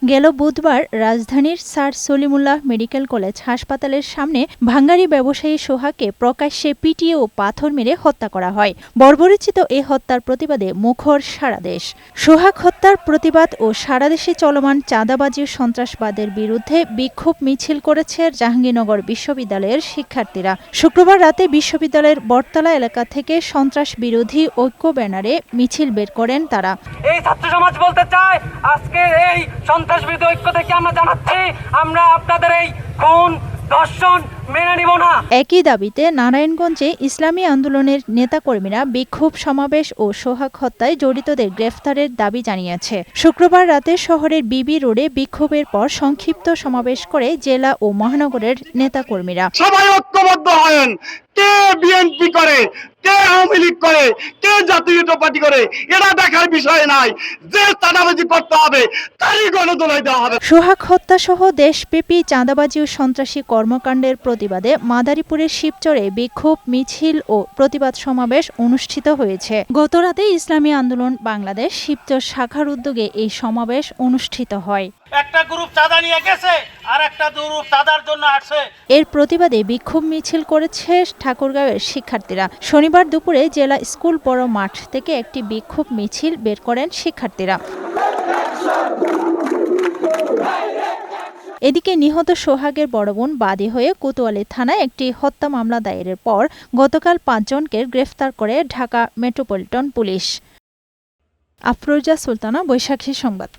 গেল বুধবার রাজধানীর স্যার সলিমুল্লাহ মেডিকেল কলেজ হাসপাতালের সামনে ভাঙ্গারি ব্যবসায়ী সোহাগকে প্রকাশ্যে পিটিয়ে ও পাথর মেরে হত্যা করা হয়। বর্বরোচিত এ হত্যার প্রতিবাদে মুখর সারা দেশ। সোহাগ হত্যার প্রতিবাদ ও সারা দেশে চলমান চাঁদাবাজি সন্ত্রাসবাদের বিরুদ্ধে বিক্ষোভ মিছিল করেছে জাহাঙ্গীরনগর বিশ্ববিদ্যালয়ের শিক্ষার্থীরা। শুক্রবার রাতে বিশ্ববিদ্যালয়ের বটতলা এলাকা থেকে সন্ত্রাস বিরোধী ঐক্য ব্যানারে মিছিল বের করেন তারা। এই ছাত্র সমাজ বলতে চায়, আজকে এই সন্ত্রাসবিরোধী ঐক্য থেকে আমরা জানাচ্ছি, আমরা আপনাদের এই খুন ধর্ষণ মেনে নিব না। একই দাবিতে নারায়ণগঞ্জে ইসলামী আন্দোলনের নেতাকর্মীরা বিক্ষোভ সমাবেশ ও সোহাগ হত্যায় জড়িতদের গ্রেফতারের দাবি জানিয়েছে। শুক্রবার রাতে শহরের বিবি রোডে বিক্ষোভের পর সংক্ষিপ্ত সমাবেশ করে জেলা ও মহানগরের নেতাকর্মীরা। সবাই ঐক্যবদ্ধ হন। কে বিএনপি করে, কে আওয়ামী লীগ করে, কে জাতীয় পার্টি করে, এটা দেখার বিষয় নাই। যে চাঁদাবাজি করতে হবে তারই গণদোলাই দেওয়া হবে। সোহাগ হত্যা সহ দেশব্যাপী চাঁদাবাজি ও সন্ত্রাসী কর্মকাণ্ডের প্রতিবাদে মাদারীপুরের শিবচরে বিক্ষোভ মিছিল ও প্রতিবাদ সমাবেশ অনুষ্ঠিত হয়েছে। গতরাতে ইসলামী আন্দোলন বাংলাদেশ শিবচর শাখার উদ্যোগে এই সমাবেশ অনুষ্ঠিত হয়। একটা গ্রুপ চাঁদা নিয়ে গেছে আর একটা গ্রুপ চাঁদার জন্য আসছে। এর প্রতিবাদে বিক্ষোভ মিছিল করেছে ঠাকুরগাঁওয়ের শিক্ষার্থীরা। শনিবার দুপুরে জেলা স্কুল বড় মাঠ থেকে একটি বিক্ষোভ মিছিল বের করেন শিক্ষার্থীরা। এদিকে নিহত সোহাগের বড় বোন বাদী হয়ে কোতোয়ালি থানায় একটি হত্যা মামলা দায়েরের পর গতকাল ৫ জনকে গ্রেফতার করে ঢাকা মেট্রোপলিটন পুলিশ। আফরোজা সুলতানা, বৈশাখী সংবাদ।